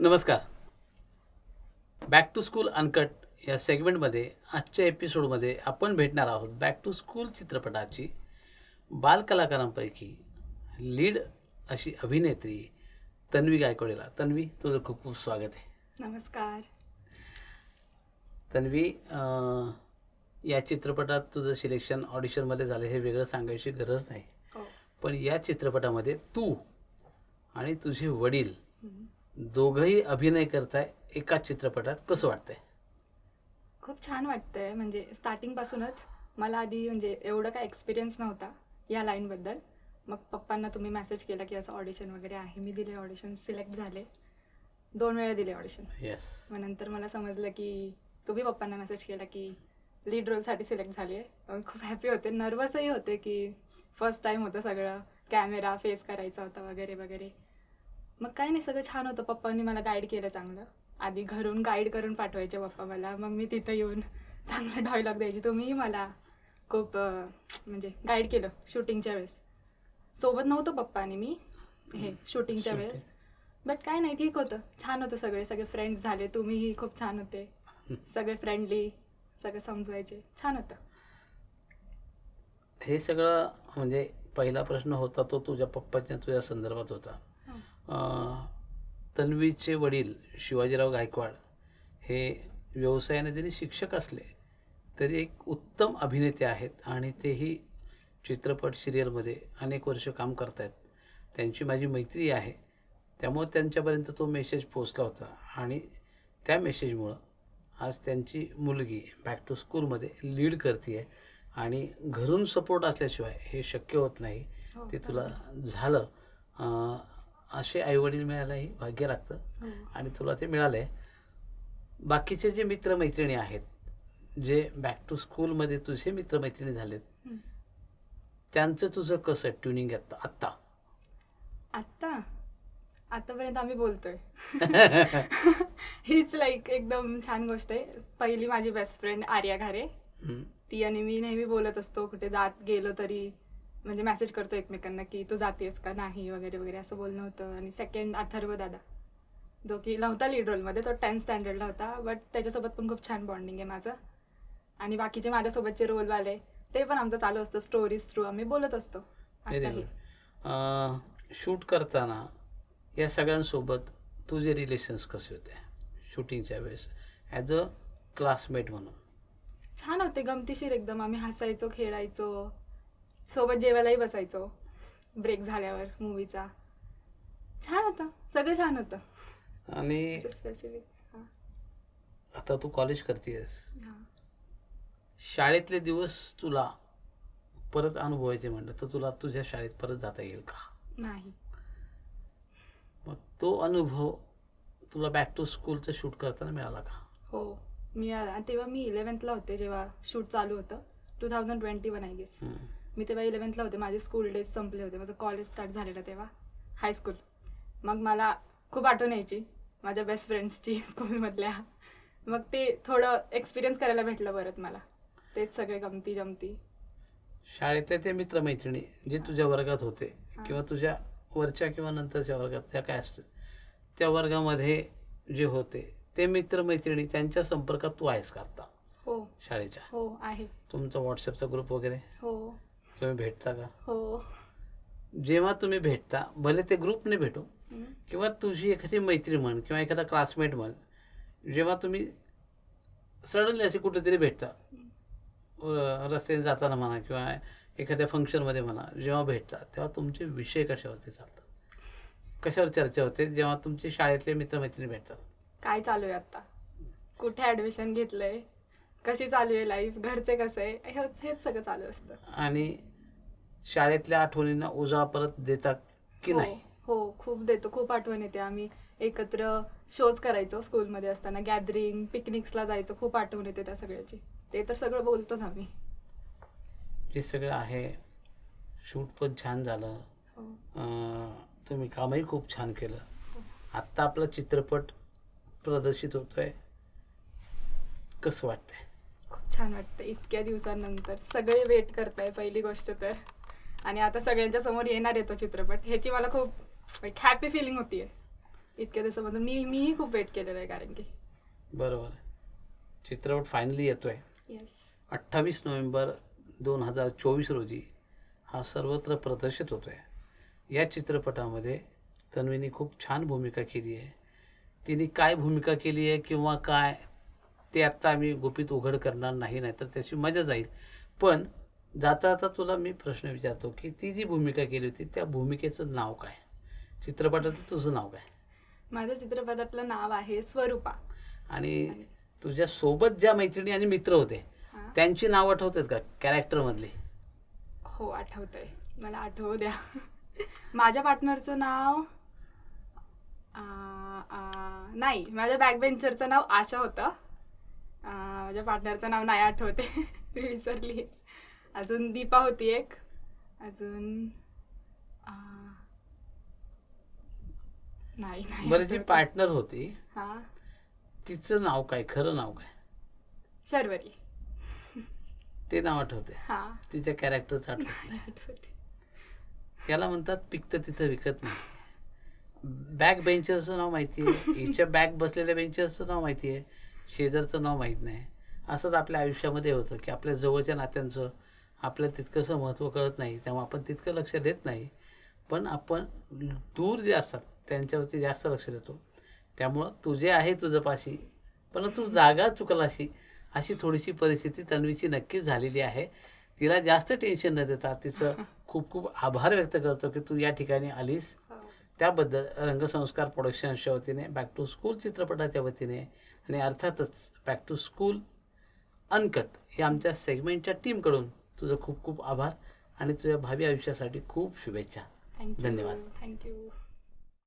नमस्कार. Back to school uncut या सेगमेंटमध्ये आजच्या एपिसोडमध्ये आपण भेटणार आहोत बॅक टू स्कूल चित्रपटाची बालकलाकारांपैकी लीड अशी अभिनेत्री तन्वी गायकवाडेला. तन्वी, तुझं खूप खूप स्वागत आहे. नमस्कार. तन्वी, या चित्रपटात तुझं सिलेक्शन ऑडिशनमध्ये झालं हे वेगळं सांगायची गरज नाही, पण या चित्रपटामध्ये तू आणि तुझे वडील दोघंही अभिनय करताय एका चित्रपटात. कसं वाटतंय? खूप छान वाटतंय. म्हणजे स्टार्टिंगपासूनच मला आधी म्हणजे एवढं काय एक्सपिरियन्स नव्हता या लाईनबद्दल. मग पप्पांना तुम्ही मेसेज केला की असं ऑडिशन वगैरे आहे. मी दिले ऑडिशन, सिलेक्ट झाले. 2 वेळा दिले ऑडिशन. येस. मग नंतर मला समजलं की तुम्ही पप्पांना मेसेज केला की लीड रोलसाठी सिलेक्ट झाली आहे. खूप हॅपी होते, नर्वसही होते की फर्स्ट टाईम होतं, सगळं कॅमेरा फेस करायचा होता वगैरे वगैरे. मग काही नाही, सगळं छान होतं. पप्पांनी मला गाईड केलं चांगलं. आधी घरून गाईड करून पाठवायचे पप्पा मला, मग मी तिथं येऊन चांगलं डायलॉग द्यायची. तुम्हीही मला खूप म्हणजे गाईड केलं शूटिंगच्या वेळेस. सोबत नव्हतं पप्पा आणि मी हे शूटिंगच्या वेळेस, बट काय नाही, ठीक होतं, छान होतं. सगळे फ्रेंड्स झाले. तुम्हीही खूप छान होते, सगळे फ्रेंडली, सगळं समजवायचे, छान होतं. हे सगळं म्हणजे पहिला प्रश्न होता तो तुझ्या पप्पाच्या तुझ्या संदर्भात होता. तन्वीचे वडील शिवाजीराव गायकवाड हे व्यवसायाने जरी शिक्षक असले तरी एक उत्तम अभिनेते आहेत आणि तेही चित्रपट सिरियलमध्ये अनेक वर्ष काम करत आहेत. त्यांची माझी मैत्री आहे, त्यामुळे त्यांच्यापर्यंत तो मेसेज पोचला होता आणि त्या मेसेजमुळं आज त्यांची मुलगी बॅक टू स्कूलमध्ये लीड करते आहे आणि घरून सपोर्ट असल्याशिवाय हे शक्य होत नाही. ते तुला झालं. असे आईवडील मिळायलाही भाग्य लागतं आणि तुला ते मिळालं आहे. बाकीचे जे मित्रमैत्रिणी आहेत, जे बॅक टू स्कूलमध्ये तुझे मित्रमैत्रिणी झालेत, त्यांचं तुझं कसं ट्युनिंग आत्ता? आतापर्यंत आम्ही बोलतोय. हीच लाईक एकदम छान गोष्ट आहे. पहिली माझी बेस्ट फ्रेंड आर्या घारे, ती आणि मी नेहमी बोलत असतो. कुठे जात गेलो तरी म्हणजे मेसेज करतो एकमेकांना की तू जातेस का नाही वगैरे वगैरे, असं बोलणं होतं. आणि सेकंड अथर्व दादा, जो की नव्हता लीड रोलमध्ये, तो 10th स्टँडर्डला होता, बट त्याच्यासोबत पण खूप छान बॉन्डिंग आहे माझं. आणि बाकीचे माझ्यासोबतचे रोलवाले ते पण आमचं चालू असतं, स्टोरीज थ्रू आम्ही बोलत असतो. शूट करताना या सगळ्यांसोबत तुझे रिलेशन्स कसे होते शूटिंगच्या वेळेस ॲज अ क्लासमेट म्हणून? छान होते, गमतीशीर एकदम. आम्ही हसायचो, खेळायचो, सोबत जेवायलाही बसायचो ब्रेक झाल्यावर मूवीचा. छान होतं, सगळं छान होतं. आणि स्पेसिफिक आता तू कॉलेज करतेस, शाळेतले दिवस तुला परत अनुभवायचे म्हटलं तर तुला तुझ्या शाळेत परत जाता येईल का? नाही. मग तो अनुभव तुला बॅक टू स्कूलचं शूट करताना मिळाला का? हो, मिळाला. तेव्हा मी 11th ला होते जेव्हा शूट चालू होतं. 2021 आय गेस. मी तेव्हा 11th ला होते. माझे स्कूल डेज संपले होते, माझं कॉलेज स्टार्ट झालेलं तेव्हा, हायस्कूल. मग मला खूप आठवण यायची माझ्या बेस्ट फ्रेंड्सची स्कूलमधल्या. मग ते थोडं एक्सपिरियन्स करायला भेटलं परत मला. तेच सगळे गमती जमती. शाळेतले ते मित्रमैत्रिणी जे तुझ्या वर्गात होते किंवा तुझ्या वरच्या किंवा नंतरच्या वर्गात त्या काय असतात, त्या वर्गामध्ये जे होते ते मित्रमैत्रिणी, त्यांच्या संपर्कात तू आहेस का आता? हो, शाळेच्या? हो आहे. तुमचा व्हॉट्सअपचा ग्रुप वगैरे? हो. तुम्ही भेटता का? हो. जेव्हा तुम्ही भेटता, भले ते ग्रुपने भेटू किंवा तुझी एखादी मैत्री म्हण किंवा एखादा क्लासमेट म्हण, जेव्हा तुम्ही सडनली असे कुठेतरी भेटता, रस्त्याने जाताना म्हणा किंवा एखाद्या फंक्शनमध्ये म्हणा, जेव्हा भेटता तेव्हा तुमचे विषय कशावरती चालतात, कशावर चर्चा होते जेव्हा तुमचे शाळेतले मित्रमैत्रिणी भेटतात? काय चालू आहे आता, कुठे ॲडमिशन घेतलंय, कशी चालू आहे लाईफ, घरचे कसं आहे, हेच सगळं चालू असतं. आणि शाळेतल्या आठवणींना उजाळा परत देतात की नाही? हो, खूप देतो. खूप आठवण येते. आम्ही एकत्र शोज करायचो स्कूलमध्ये असताना, गॅदरिंग, पिकनिक्सला जायचो. खूप आठवण येते त्या सगळ्याची. ते तर सगळं बोलतोच आम्ही. जे सगळं आहे, शूट पण छान झालं, तुम्ही कामही खूप छान केलं. आत्ता आपला चित्रपट प्रदर्शित होतोय, कसं वाटतंय? खूप छान वाटतं. इतक्या दिवसांनंतर सगळे वेट करताय पहिली गोष्ट तर, आणि आता सगळ्यांच्या समोर येणार आहे तो चित्रपट, ह्याची मला खूप हॅपी फिलिंग होतीये. इतक्या दिवसापासून मीही खूप वेट केलेलं आहे कारण की. बरोबर आहे. चित्रपट फायनली येतोय येस. 28 नोव्हेंबर 2024 रोजी हा सर्वत्र प्रदर्शित होतो आहे. या चित्रपटामध्ये तन्वीने खूप छान भूमिका केली आहे. तिने काय भूमिका केली आहे किंवा काय ते आत्ता आम्ही गुपित उघड करणार नाही, नाही तर त्याची मजा जाईल. पण जाता जाता तुला मी प्रश्न विचारतो की ती जी भूमिका केली होती त्या भूमिकेचं नाव काय, चित्रपटाचं तुझं नाव काय? माझ्या चित्रपटातलं नाव आहे स्वरूपा. आणि तुझ्या सोबत ज्या मैत्रिणी आणि मित्र होते हां. त्यांची नाव आठवतात का कॅरेक्टरमधली? हो आठवतंय, मला आठवू द्या. माझ्या पार्टनरचं नाव नाही, माझ्या बॅकबेंचरचं नाव आशा होतं. माझ्या पार्टनरचं नाव नाही आठवते. मी विसरली. अजून दीपा होती एक. अजून नाही नाही बरं, जी आठवत. पार्टनर होती हां, तिचं नाव काय, खरं नाव काय? शर्वरी. ते नाव आठवते, हां, तिच्या कॅरेक्टरचं आठवत नाही आठवते. याला म्हणतात पिकतं तिथं विकत नाही. बॅक बेंचरचं नाव माहिती आहे, हिच्या बॅक बसलेल्या बेंचरचं नाव माहिती आहे, शेजारचं नाव माहीत नाही. असंच आपल्या आयुष्यामध्ये होतं की आपल्या जवळच्या नात्यांचं आपल्याला तितकंसं महत्त्व कळत नाही, त्यामुळे आपण तितकं लक्ष देत नाही. पण आपण दूर जे असतात त्यांच्यावरती जास्त लक्ष देतो. त्यामुळं तुझे आहे तुझं पाशी, पण तू जागा चुकलाशी, अशी थोडीशी परिस्थिती तन्वीची नक्कीच झालेली आहे. तिला जास्त टेन्शन न देता तिचं खूप खूप आभार व्यक्त करतो की तू या ठिकाणी आलीस. हो. त्याबद्दल रंगसंस्कार प्रोडक्शन्सच्या वतीने, बॅक टू स्कूल चित्रपटाच्या वतीने आणि अर्थातच बॅक टू स्कूल अनकट हे आमच्या सेगमेंटच्या टीमकडून तुझं खूप खूप आभार आणि तुझ्या भावी आयुष्यासाठी खूप शुभेच्छा. थँक्यू. धन्यवाद. थँक्यू.